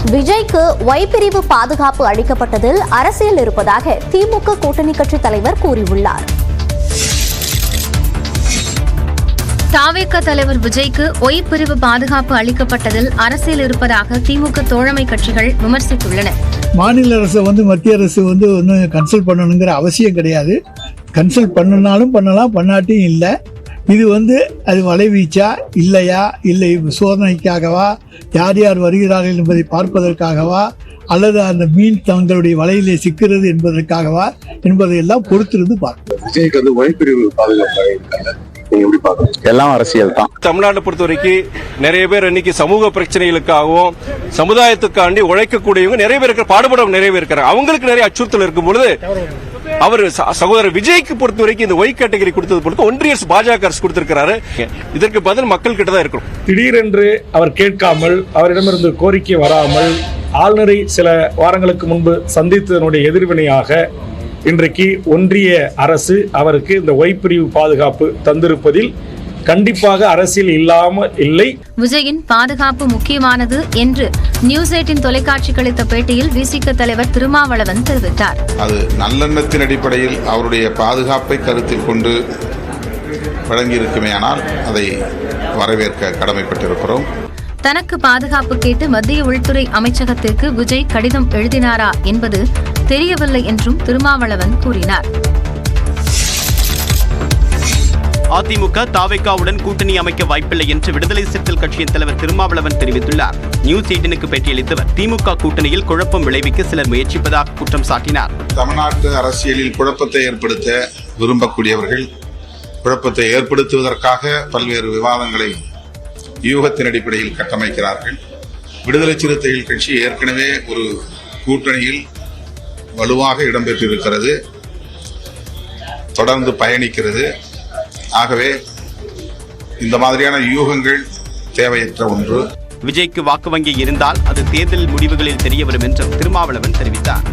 விஜய்க்கு ஒய் பிரிவு பாதுகாப்பு அளிக்கப்பட்டதில் அரசியல் இருப்பதாக திமுக கூட்டணி கட்சி தலைவர் கூறியுள்ளார். தாவேக தலைவர் விஜய்க்கு ஒய் பிரிவு பாதுகாப்பு அளிக்கப்பட்டதில் அரசியல் இருப்பதாக திமுக தோழமை கட்சிகள் விமர்சித்துள்ளன. மாநில அரசு மத்திய அரசு ஒன்றும் கன்சல்ட் பண்ணணுங்கிற அவசியம் கிடையாது. கன்சல்ட் பண்ணனாலும் பண்ணலாம், பண்ணாட்டியும் இல்லை. இது அது வலைவீச்சா இல்லையா, இல்லை சோதனைக்காகவா, யார் யார் வருகிறார்கள் என்பதை பார்ப்பதற்காகவா, அல்லது அந்த மீன் தங்களுடைய வலையிலே சிக்கிறது என்பதற்காகவா என்பதையெல்லாம் பொறுத்திருந்து பார்க்கணும். விஜய்க்கு ஒய்பிரிவு பாதுகாப்பு எல்லாம் அரசியல் தான். தமிழ்நாட்டை பொறுத்த வரைக்கும் நிறைய பேர் இன்னைக்கு சமூக பிரச்சனைகளுக்காகவும் சமுதாயத்துக்காண்டி உழைக்கக்கூடியவங்க நிறைய பேர் இருக்கிற, பாடுபடவங்க நிறைய பேர் இருக்கிறாங்க. அவங்களுக்கு நிறைய அச்சுறுத்தல் இருக்கும் பொழுது அவர் சகோதரர் விஜய்க்கு பொறுத்த வரைக்கும் இந்த ஒய் கேட்டகரி கொடுத்தது பொறுத்து ஒன்றிய பாஜக அரசு கொடுத்திருக்கிறாரு. இதற்கு பதில் மக்கள் கிட்ட தான் இருக்கணும். திடீரென்று அவர் கேட்காமல், அவரிடமிருந்து கோரிக்கை வராமல், ஆளுநரை சில வாரங்களுக்கு முன்பு சந்தித்ததனுடைய எதிர்வினையாக இன்றைக்கு ஒன்றிய அரசு அவருக்கு இந்த ஒய் பிரிவு பாதுகாப்பு தந்திருப்பதில் கண்டிப்பாக அரசியல் இல்லாமல் இல்லை. விஜயின் பாதுகாப்பு முக்கியமானது என்று நியூஸ் 18 தொலைக்காட்சிக்கு அளித்த பேட்டியில் விசிக தலைவர் திருமாவளவன் தெரிவித்தார். அது நல்லெண்ணத்தின் அடிப்படையில் அவருடைய பாதுகாப்பை கருத்தில் கொண்டு வழங்கியிருக்குமேயானால் அதை வரவேற்க கடமைப்பட்டிருக்கிறோம். தனக்கு பாதுகாப்பு கேட்டு மத்திய உள்துறை அமைச்சகத்திற்கு விஜய் கடிதம் எழுதினாரா என்பது தெரியவில்லை என்றும் திருமாவளவன் கூறினார். அதிமுக தாவேகாவுடன் கூட்டணி அமைக்க வாய்ப்பில்லை என்று விடுதலை சிறுத்தைகள் கட்சியின் தலைவர் திருமாவளவன் தெரிவித்துள்ளார். நியூஸ் 18க்கு பேட்டியளித்தவர் திமுக கூட்டணியில் குழப்பம் விளைவிக்க சிலர் முயற்சிப்பதாக குற்றம் சாட்டினார். தமிழ்நாட்டு அரசியலில் குழப்பத்தை ஏற்படுத்த விரும்பக்கூடியவர்கள் குழப்பத்தை ஏற்படுத்துவதற்காக பல்வேறு விவாதங்களை யூகத்தின் அடிப்படையில் கட்டமைக்கிறார்கள். விடுதலை சிறுத்தைகள் கட்சி ஏற்கனவே ஒரு கூட்டணியில் வலுவாக இடம்பெற்றிருக்கிறது, தொடர்ந்து பயணிக்கிறது. ஆகவே இந்த மாதிரியான யூகங்கள் தேவையற்ற ஒன்று. விஜய்க்கு வாக்கு வங்கி இருந்தால் அது தேர்தல் முடிவுகளில் தெரியவரும் என்றும் திருமாவளவன் தெரிவித்தார்.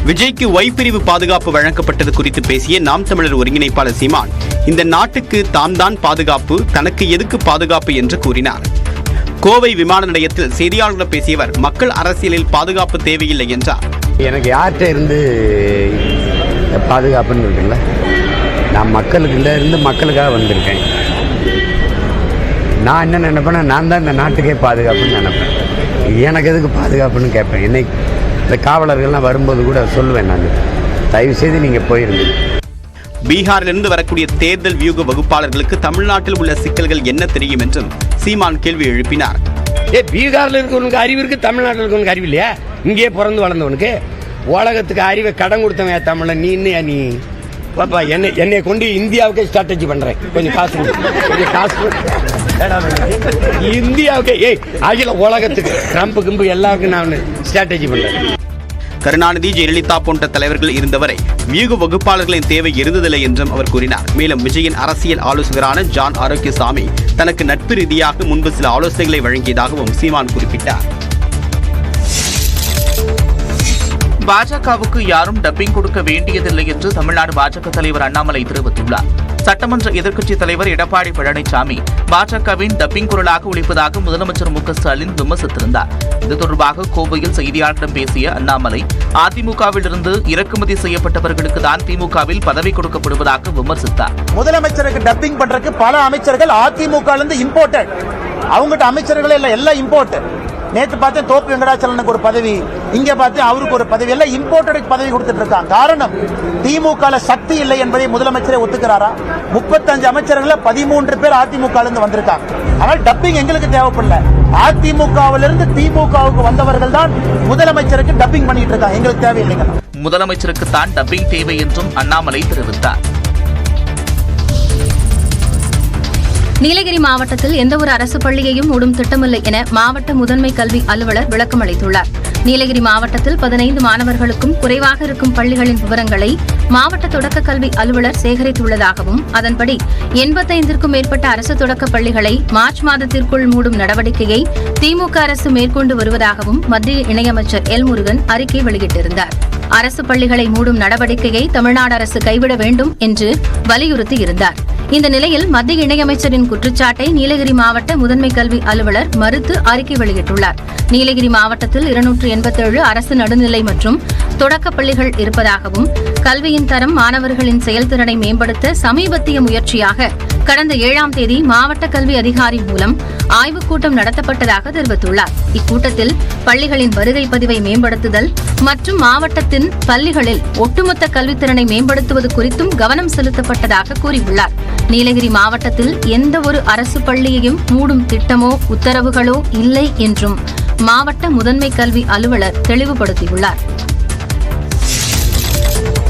விஜய்க்கு ஒய் பிரிவு பாதுகாப்பு வழங்கப்பட்டது குறித்து பேசிய நாம் தமிழர் ஒருங்கிணைப்பாளர் சீமான், இந்த நாட்டுக்கு தான் பாதுகாப்பு, தனக்கு எதுக்கு பாதுகாப்பு என்று கூறினார். கோவை விமான நிலையத்தில் செய்தியாளர்களிடம் பேசியவர் மக்கள் அரசியலில் பாதுகாப்பு தேவையில்லை என்றார். எனக்கு யார்கிட்ட இருந்து பாதுகாப்புன்னு இருக்குல்ல, நான் மக்களுக்கு மக்களுக்காக வந்திருக்கேன். நான் என்ன நினைப்பேன்னா, நான் தான் இந்த நாட்டுக்கே பாதுகாப்புன்னு நினைப்பேன். எனக்கு எதுக்கு பாதுகாப்புன்னு கேட்பேன். என்னை இந்த காவலர்கள்லாம் வரும்போது கூட சொல்லுவேன், நான் தயவு செய்து நீங்கள் போயிருங்க. பீகாரிலிருந்து வரக்கூடிய தேர்தல் வியூக வகுப்பாளர்களுக்கு தமிழ்நாட்டில் உள்ள சிக்கல்கள் என்ன தெரியும் என்றும் சீமான் கேள்வி எழுப்பினார். பீகாரில் இருக்கவனுக்கு அறிவு இருக்கு, தமிழ்நாட்டில் இருக்கவனுக்கு அறிவு இல்லையா? இங்கேயே பிறந்து வளர்ந்தவனுக்கு உலகத்துக்கு அறிவை கடன் கொடுத்தவன் தமிழன். நீ பாப்பா என்னை கொண்டு இந்தியாவுக்கே ஸ்ட்ராட்டஜி பண்றேன். கொஞ்சம் காசு இந்தியாவுக்கே அகில உலகத்துக்கு ட்ரம்ப் கிம்பு எல்லாருக்கும் நான் ஸ்ட்ராட்டஜி பண்றேன். கருணாநிதி, ஜெயலலிதா போன்ற தலைவர்கள் இருந்தவரை வியூக வகுப்பாளர்களின் தேவை இருந்ததில்லை என்றும் அவர் கூறினார். மேலும் விஜயின் அரசியல் ஆலோசகரான ஜான் ஆரோக்கியசாமி தனக்கு நட்பு ரீதியாக முன்பு சில ஆலோசனைகளை வழங்கியதாகவும் சீமான் குறிப்பிட்டார். பாஜகவுக்கு யாரும் டப்பிங் கொடுக்க வேண்டியதில்லை என்று தமிழ்நாடு பாஜக தலைவர் அண்ணாமலை தெரிவித்துள்ளார். சட்டமன்ற எதிர்க்கட்சித் தலைவர் எடப்பாடி பழனிசாமி பாஜகவின் டப்பிங் குரலாக ஒழிப்பதாக முதலமைச்சர் மு க ஸ்டாலின் விமர்சித்திருந்தார். இது தொடர்பாக கோவையில் செய்தியாளர்களிடம் பேசிய அண்ணாமலை, அதிமுகவில் இருந்து இறக்குமதி செய்யப்பட்டவர்களுக்கு தான் திமுகவில் பதவி கொடுக்கப்படுவதாக விமர்சித்தார். முதலமைச்சருக்கு டப்பிங் பண்றதுக்கு பல அமைச்சர்கள் அதிமுக இருந்து இம்போர்ட்டட், அவங்ககிட்ட அமைச்சர்களே எல்லாம் இம்போர்ட். நேற்று பார்த்தேன் தோப்பு வெங்கடாச்சலனுக்கு ஒரு பதவி, இங்க பார்த்தேன் அவருக்கு ஒரு பதவி, எல்லாம் இம்போர்ட்டட் பதவி கொடுத்துட்டு இருக்காங்க. காரணம் திமுக சக்தி இல்லை என்பதை முதலமைச்சரே ஒத்துக்கிறாரா? 35 அமைச்சர்கள் 13 பேர் அதிமுக இருந்து வந்திருக்காங்க. ஆனால் டப்பிங் எங்களுக்கு தேவைப்படல. அதிமுகவிலிருந்து திமுகவுக்கு வந்தவர்கள் தான் முதலமைச்சருக்கு டப்பிங் பண்ணிட்டு இருக்காங்க, எங்களுக்கு தேவையில்லைங்க. முதலமைச்சருக்கு தான் டப்பிங் தேவை என்றும் அண்ணாமலை தெரிவித்தார். நீலகிரி மாவட்டத்தில் எந்தவொரு அரசு பள்ளியையும் மூடும் திட்டமில்லை என மாவட்ட முதன்மை கல்வி அலுவலர் விளக்கம் அளித்துள்ளார். நீலகிரி மாவட்டத்தில் 15 மாணவர்களுக்கும் குறைவாக இருக்கும் பள்ளிகளின் விவரங்களை மாவட்ட தொடக்க கல்வி அலுவலர் சேகரித்துள்ளதாகவும், அதன்படி 85க்கும் மேற்பட்ட அரசு தொடக்க பள்ளிகளை மார்ச் மாதத்திற்குள் மூடும் நடவடிக்கையை திமுக அரசு மேற்கொண்டு வருவதாகவும் மத்திய இணையமைச்சர் எல் முருகன் அறிக்கை வெளியிட்டிருந்தார். அரசு பள்ளிகளை மூடும் நடவடிக்கையை தமிழ்நாடு அரசு கைவிட வேண்டும் என்று வலியுறுத்தியிருந்தார். இந்த நிலையில் மத்திய இணையமைச்சரின் குற்றச்சாட்டை நீலகிரி மாவட்ட முதன்மை கல்வி அலுவலர் மறுத்து அறிக்கை வெளியிட்டுள்ளார். நீலகிரி மாவட்டத்தில் 287 அரசு நடுநிலை மற்றும் தொடக்க பள்ளிகள் இருப்பதாகவும் கல்வியின் தரம் மாணவர்களின் செயல்திறனை மேம்படுத்த சமீபத்திய முயற்சியாக கடந்த 7ஆம் தேதி மாவட்ட கல்வி அதிகாரி மூலம் ஆய்வுக் கூட்டம் நடத்தப்பட்டதாக தெரிவித்துள்ளார். இக்கூட்டத்தில் பள்ளிகளின் வருகை பதிவை மேம்படுத்துதல் மற்றும் மாவட்டத்தின் பள்ளிகளில் ஒட்டுமொத்த கல்வித்திறனை மேம்படுத்துவது குறித்தும் கவனம் செலுத்தப்பட்டதாக கூறியுள்ளார். நீலகிரி மாவட்டத்தில் எந்த ஒரு அரசு பள்ளியையும் மூடும் திட்டமோ உத்தரவுகளோ இல்லை என்றும் மாவட்ட முதன்மை கல்வி அலுவலர் தெளிவுபடுத்தியுள்ளார்.